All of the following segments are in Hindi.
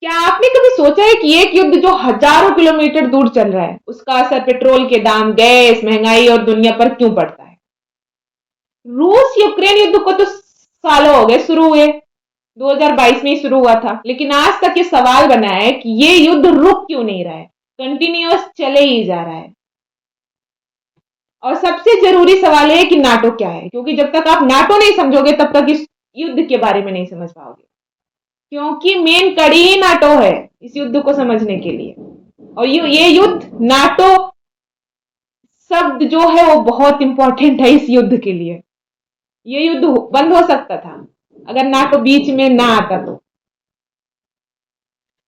क्या आपने कभी सोचा है कि एक युद्ध जो हजारों किलोमीटर दूर चल रहा है, उसका असर पेट्रोल के दाम, गैस, महंगाई और दुनिया पर क्यों पड़ता है? रूस यूक्रेन युद्ध को तो सालों हो गए शुरू हुए, 2022 में ही शुरू हुआ था, लेकिन आज तक ये सवाल बना है कि ये युद्ध रुक क्यों नहीं रहा है, कंटिन्यूअस चले ही जा रहा है। और सबसे जरूरी सवाल है कि नाटो क्या है, क्योंकि जब तक आप नाटो नहीं समझोगे तब तक इस युद्ध के बारे में नहीं समझ पाओगे, क्योंकि मेन कड़ी ही नाटो है इस युद्ध को समझने के लिए। और ये युद्ध नाटो शब्द जो है वो बहुत इंपॉर्टेंट है इस युद्ध के लिए। ये युद्ध बंद हो सकता था अगर नाटो बीच में ना आता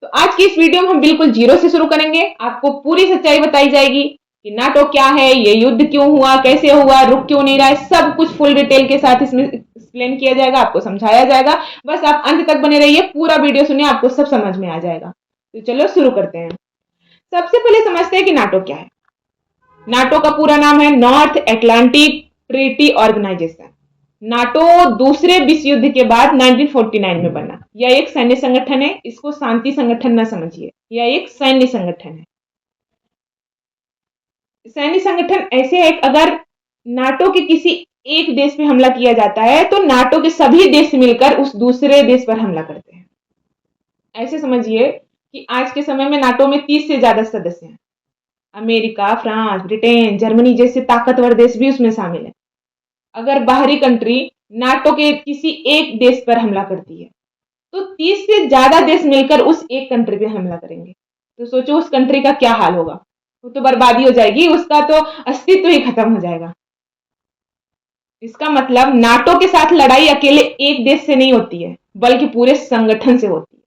तो आज की इस वीडियो में हम बिल्कुल जीरो से शुरू करेंगे। आपको पूरी सच्चाई बताई जाएगी कि नाटो क्या है, ये युद्ध क्यों हुआ, कैसे हुआ, रुक क्यों नहीं रहा है, सब कुछ फुल डिटेल के साथ इसमें एक्सप्लेन किया जाएगा, आपको समझाया जाएगा। बस आप अंत तक बने रहिए, पूरा वीडियो सुनिए, आपको सब समझ में आ जाएगा। तो चलो शुरू करते हैं। सबसे पहले समझते हैं कि नाटो क्या है। नाटो का पूरा नाम है North Atlantic Treaty Organization. NATO दूसरे विश्व युद्ध के बाद 1949 में बना। यह एक सैन्य संगठन है, इसको शांति संगठन ना समझिए, यह एक सैन्य संगठन है। सैन्य संगठन ऐसे है, अगर नाटो के किसी एक देश पे हमला किया जाता है तो नाटो के सभी देश मिलकर उस दूसरे देश पर हमला करते हैं। ऐसे समझिए कि आज के समय में नाटो में 30 से ज्यादा सदस्य हैं। अमेरिका, फ्रांस, ब्रिटेन, जर्मनी जैसे ताकतवर देश भी उसमें शामिल है। अगर बाहरी कंट्री नाटो के किसी एक देश पर हमला करती है तो 30 से ज्यादा देश मिलकर उस एक कंट्री पे हमला करेंगे। तो सोचो उस कंट्री का क्या हाल होगा। वो तो बर्बादी हो जाएगी, उसका तो अस्तित्व ही खत्म हो जाएगा। इसका मतलब नाटो के साथ लड़ाई अकेले एक देश से नहीं होती है, बल्कि पूरे संगठन से होती है।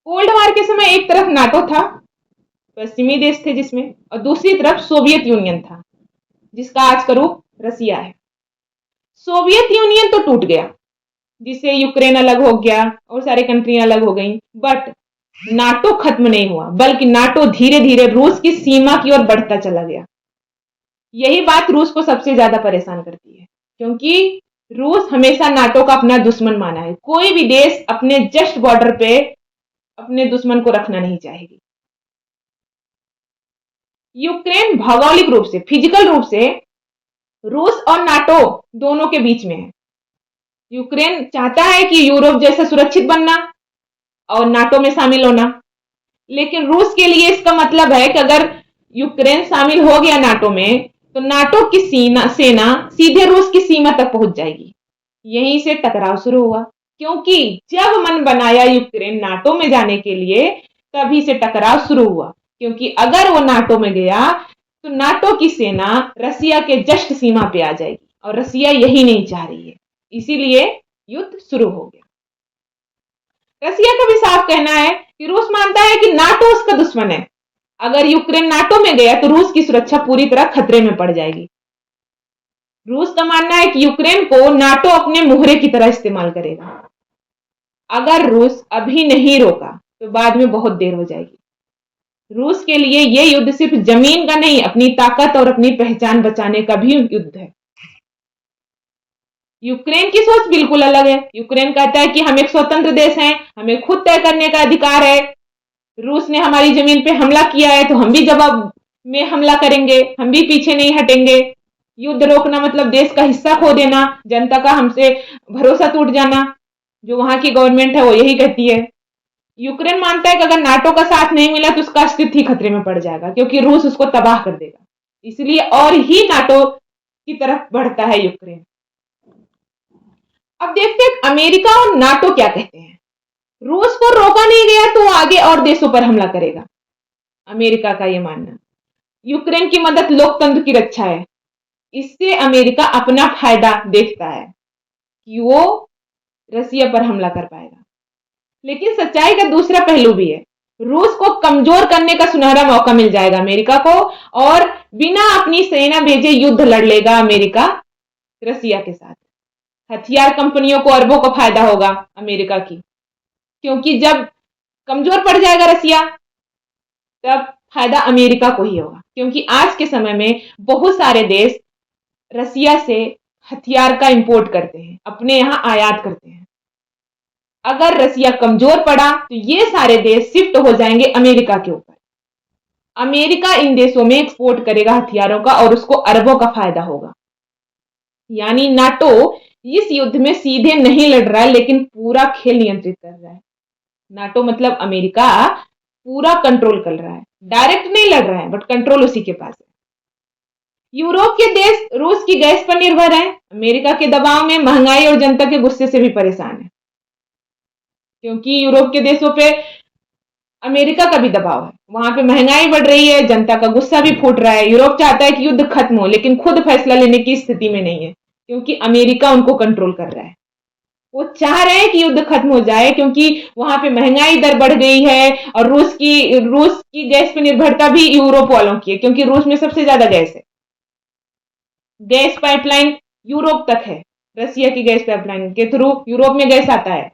कोल्ड वार के समय एक तरफ नाटो था, पश्चिमी देश थे जिसमें, और दूसरी तरफ सोवियत यूनियन था, जिसका आज का रूप रसिया है। सोवियत यूनियन तो टूट गया, जिससे यूक्रेन अलग हो गया और सारी कंट्रियां अलग हो गई, बट नाटो खत्म नहीं हुआ, बल्कि नाटो धीरे धीरे रूस की सीमा की ओर बढ़ता चला गया। यही बात रूस को सबसे ज्यादा परेशान करती है, क्योंकि रूस हमेशा नाटो का अपना दुश्मन माना है। कोई भी देश अपने जस्ट बॉर्डर पे अपने दुश्मन को रखना नहीं चाहेगी। यूक्रेन भौगोलिक रूप से, फिजिकल रूप से रूस और नाटो दोनों के बीच में है। यूक्रेन चाहता है कि यूरोप जैसा सुरक्षित बनना और नाटो में शामिल होना, लेकिन रूस के लिए इसका मतलब है कि अगर यूक्रेन शामिल हो गया नाटो में तो नाटो की सेना सीधे रूस की सीमा तक पहुंच जाएगी। यहीं से टकराव शुरू हुआ, क्योंकि जब मन बनाया यूक्रेन नाटो में जाने के लिए तभी से टकराव शुरू हुआ, क्योंकि अगर वो नाटो में गया तो नाटो की सेना रसिया के जस्ट सीमा पे आ जाएगी और रसिया यही नहीं चाह रही है, इसीलिए युद्ध शुरू हो गया। रसिया का भी साफ कहना है कि रूस मानता है कि नाटो उसका दुश्मन है। अगर यूक्रेन नाटो में गया तो रूस की सुरक्षा पूरी तरह खतरे में पड़ जाएगी। रूस का मानना है कि यूक्रेन को नाटो अपने मुहरे की तरह इस्तेमाल करेगा। अगर रूस अभी नहीं रोका तो बाद में बहुत देर हो जाएगी। रूस के लिए यह युद्ध सिर्फ जमीन का नहीं, अपनी ताकत और अपनी पहचान बचाने का भी युद्ध है। यूक्रेन की सोच बिल्कुल अलग है। यूक्रेन कहता है कि हम एक स्वतंत्र देश हैं, हमें खुद तय करने का अधिकार है। रूस ने हमारी जमीन पे हमला किया है तो हम भी जवाब में हमला करेंगे, हम भी पीछे नहीं हटेंगे। युद्ध रोकना मतलब देश का हिस्सा खो देना, जनता का हमसे भरोसा टूट जाना। जो वहां की गवर्नमेंट है वो यही कहती है। यूक्रेन मानता है कि अगर नाटो का साथ नहीं मिला तो उसका अस्तित्व ही खतरे में पड़ जाएगा, क्योंकि रूस उसको तबाह कर देगा। इसलिए और ही नाटो की तरफ बढ़ता है यूक्रेन। अब देखते हैं अमेरिका और नाटो क्या कहते हैं। रूस को रोका नहीं गया तो आगे और देशों पर हमला करेगा, अमेरिका का यह मानना। यूक्रेन की मदद लोकतंत्र की रक्षा है, इससे अमेरिका अपना फायदा देखता है कि वो रसिया पर हमला कर पाएगा। लेकिन सच्चाई का दूसरा पहलू भी है। रूस को कमजोर करने का सुनहरा मौका मिल जाएगा अमेरिका को, और बिना अपनी सेना भेजे युद्ध लड़ लेगा अमेरिका रसिया के साथ। हथियार कंपनियों को अरबों का फायदा होगा अमेरिका की, क्योंकि जब कमजोर पड़ जाएगा रसिया तब फायदा अमेरिका को ही होगा, क्योंकि आज के समय में बहुत सारे देश रसिया से हथियार का इंपोर्ट करते हैं, अपने यहां आयात करते हैं। अगर रसिया कमजोर पड़ा तो ये सारे देश शिफ्ट हो जाएंगे अमेरिका के ऊपर। अमेरिका इन देशों में एक्सपोर्ट करेगा हथियारों का और उसको अरबों का फायदा होगा। यानी नाटो इस युद्ध में सीधे नहीं लड़ रहा है, लेकिन पूरा खेल नियंत्रित कर रहा है। नाटो मतलब अमेरिका पूरा कंट्रोल कर रहा है, डायरेक्ट नहीं लड़ रहा है बट कंट्रोल उसी के पास है। यूरोप के देश रूस की गैस पर निर्भर हैं, अमेरिका के दबाव में, महंगाई और जनता के गुस्से से भी परेशान है, क्योंकि यूरोप के देशों पे अमेरिका का भी दबाव है। वहां पे महंगाई बढ़ रही है, जनता का गुस्सा भी फूट रहा है। यूरोप चाहता है कि युद्ध खत्म हो, लेकिन खुद फैसला लेने की स्थिति में नहीं है, क्योंकि अमेरिका उनको कंट्रोल कर रहा है। वो चाह रहे हैं कि युद्ध खत्म हो जाए, क्योंकि वहां पे महंगाई दर बढ़ गई है और रूस की गैस पे निर्भरता भी यूरोप वालों की है, क्योंकि रूस में सबसे ज्यादा गैस है। गैस पाइपलाइन यूरोप तक है, रसिया की गैस पाइपलाइन के थ्रू यूरोप में गैस आता है।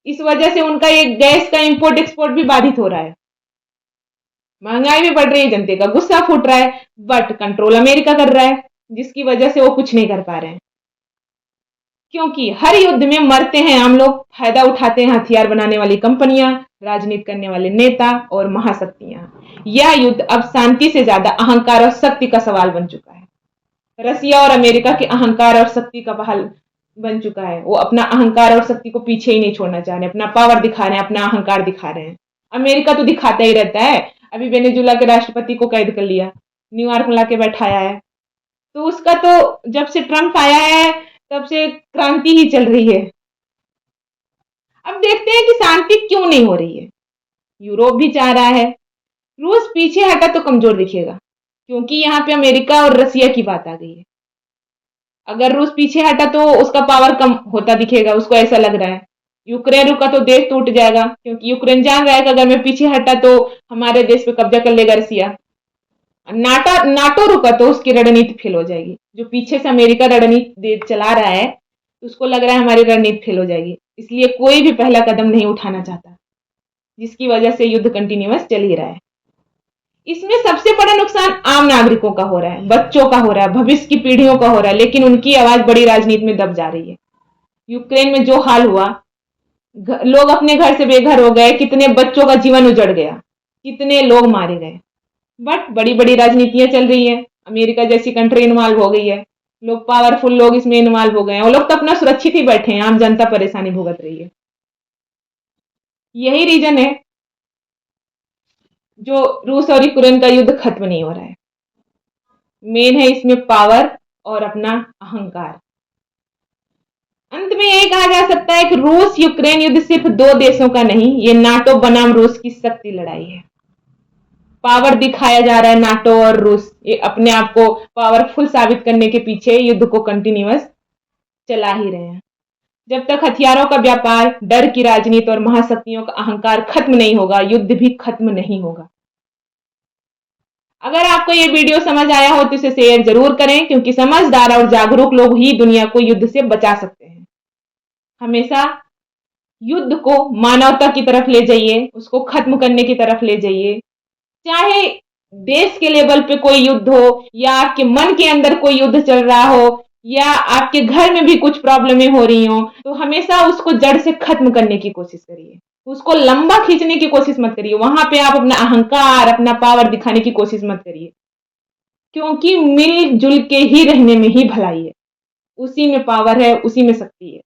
इस वजह से उनका ये गैस का इंपोर्ट एक्सपोर्ट भी बाधित हो रहा है। महंगाई भी बढ़ रही है, जनते का गुस्सा फूट रहा है, बट कंट्रोल अमेरिका कर रहा है, जिसकी वजह से वो कुछ नहीं कर पा रहे हैं। क्योंकि हर युद्ध में मरते हैं आम लोग, फायदा उठाते हैं हथियार बनाने वाली कंपनियां, राजनीति करने वाले नेता और महाशक्तियां। यह युद्ध अब शांति से ज्यादा अहंकार और शक्ति का सवाल बन चुका है। रसिया और अमेरिका के अहंकार और शक्ति का पहल बन चुका है। वो अपना अहंकार और शक्ति को पीछे ही नहीं छोड़ना चाह रहे, अपना पावर दिखा रहे हैं, अपना अहंकार दिखा रहे हैं। अमेरिका तो दिखाता ही रहता है, अभी वेनेजुला के राष्ट्रपति को कैद कर लिया, न्यूयॉर्क में लाके बैठाया है। तो उसका तो जब से ट्रंप आया है तब से क्रांति ही चल रही है। अब देखते हैं कि शांति क्यों नहीं हो रही है। यूरोप भी चाह रहा है, रूस पीछे हटा तो कमजोर दिखेगा, क्योंकि यहाँ पे अमेरिका और रसिया की बात आ गई है। अगर रूस पीछे हटा तो उसका पावर कम होता दिखेगा, उसको ऐसा लग रहा है। यूक्रेन रुका तो देश टूट जाएगा, क्योंकि यूक्रेन जान रहा है कि अगर मैं पीछे हटा तो हमारे देश पे कब्जा कर लेगा रसिया। नाटो रुका तो उसकी रणनीति फेल हो जाएगी। जो पीछे से अमेरिका रणनीति चला रहा है, उसको लग रहा है हमारी रणनीति फेल हो जाएगी, इसलिए कोई भी पहला कदम नहीं उठाना चाहता, जिसकी वजह से युद्ध कंटिन्यूअस चल ही रहा है। इसमें सबसे बड़ा नुकसान आम नागरिकों का हो रहा है, बच्चों का हो रहा है, भविष्य की पीढ़ियों का हो रहा है, लेकिन उनकी आवाज बड़ी राजनीति में दब जा रही है। यूक्रेन में जो हाल हुआ, लोग अपने घर से बेघर हो गए, कितने बच्चों का जीवन उजड़ गया, कितने लोग मारे गए, बट बड़ी बड़ी राजनीतियां चल रही है। अमेरिका जैसी कंट्री इन्वॉल्व हो गई है, लोग पावरफुल लोग इसमें इन्वॉल्व हो गए हैं, वो लोग तो अपना सुरक्षित ही बैठे हैं, आम जनता परेशानी भुगत रही है। यही रीजन है जो रूस और यूक्रेन का युद्ध खत्म नहीं हो रहा है। मेन है इसमें पावर और अपना अहंकार। अंत में यही कहा जा सकता है कि रूस यूक्रेन युद्ध सिर्फ दो देशों का नहीं, ये नाटो बनाम रूस की शक्ति लड़ाई है। पावर दिखाया जा रहा है, नाटो और रूस ये अपने आप को पावरफुल साबित करने के पीछे युद्ध को कंटिन्यूअस चला ही रहे हैं। जब तक हथियारों का व्यापार, डर की राजनीति और महाशक्तियों का अहंकार खत्म नहीं होगा, युद्ध भी खत्म नहीं होगा। अगर आपको ये वीडियो समझ आया हो तो इसे शेयर जरूर करें, क्योंकि समझदार और जागरूक लोग ही दुनिया को युद्ध से बचा सकते हैं। हमेशा युद्ध को मानवता की तरफ ले जाइए, उसको खत्म करने की तरफ ले जाइए। चाहे देश के लेवल पे कोई युद्ध हो, या आपके मन के अंदर कोई युद्ध चल रहा हो, या आपके घर में भी कुछ प्रॉब्लमें हो रही हो, तो हमेशा उसको जड़ से खत्म करने की कोशिश करिए। उसको लंबा खींचने की कोशिश मत करिए, वहां पे आप अपना अहंकार, अपना पावर दिखाने की कोशिश मत करिए, क्योंकि मिलजुल के ही रहने में ही भलाई है। उसी में पावर है, उसी में शक्ति है।